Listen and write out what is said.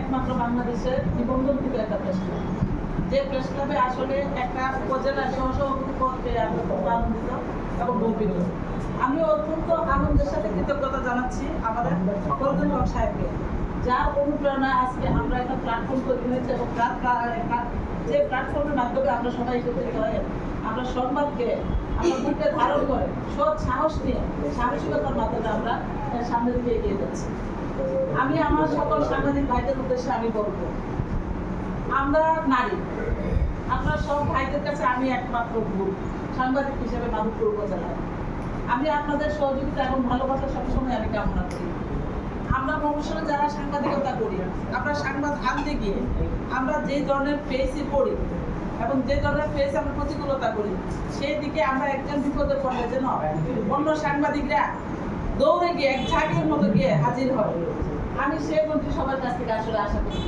একমাত্র বাংলাদেশের নিবন্ধনকৃত একটা প্রেস ক্লাব, যে প্রেস ক্লাবে আসলে একটা উপজেলার সহসভাপতি পদ পেয়ে আমি খুব আনন্দিত এবং গর্বিত। আমি অত্যন্ত আনন্দের সাথে কৃতজ্ঞতা জানাচ্ছি আমাদের ফজলুল হক সাহেবকে, যার অনুপ্রেরণায় আজকে আমরা একটা প্ল্যাটফর্ম তৈরি হয়েছে এবং যে প্ল্যাটফর্মের মাধ্যমে আমরা সবাই একত্রিত হয়ে আমরা সংবাদকে আমরা বুকে ধারণ করে সৎ সাহস নিয়ে সাহসিকতার মাধ্যমে আমরা সামনের দিকে এগিয়ে যাচ্ছি। আমি আমার সকল সাংবাদিক ভাইদের উদ্দেশ্যে আমি বলবো, আমরা নারী, আপনার সব ভাইদের কাছে আমি একমাত্র ভুল সাংবাদিক হিসেবে মাধবপুর উপজেলায় আমি আপনাদের সহযোগিতা এবং ভালোবাসা সবসময় আমি কামনা করি। আমরা ভবিষ্যতে যারা সাংবাদিকতা করি, আমরা সংবাদ আনতে গিয়ে আমরা যে ধরনের ফেসই করি এবং যে ধরনের ফেস আমরা প্রতিকূলতা করি, সেই দিকে আমরা একজন বিপদে পড়লে যেন অন্য সাংবাদিকরা দৌড়ে গিয়ে এক ঝাঁকের মতো গিয়ে হাজির হয়, আমি সেই মন্ত্রী সবার কাছ থেকে আসলে আশা করি।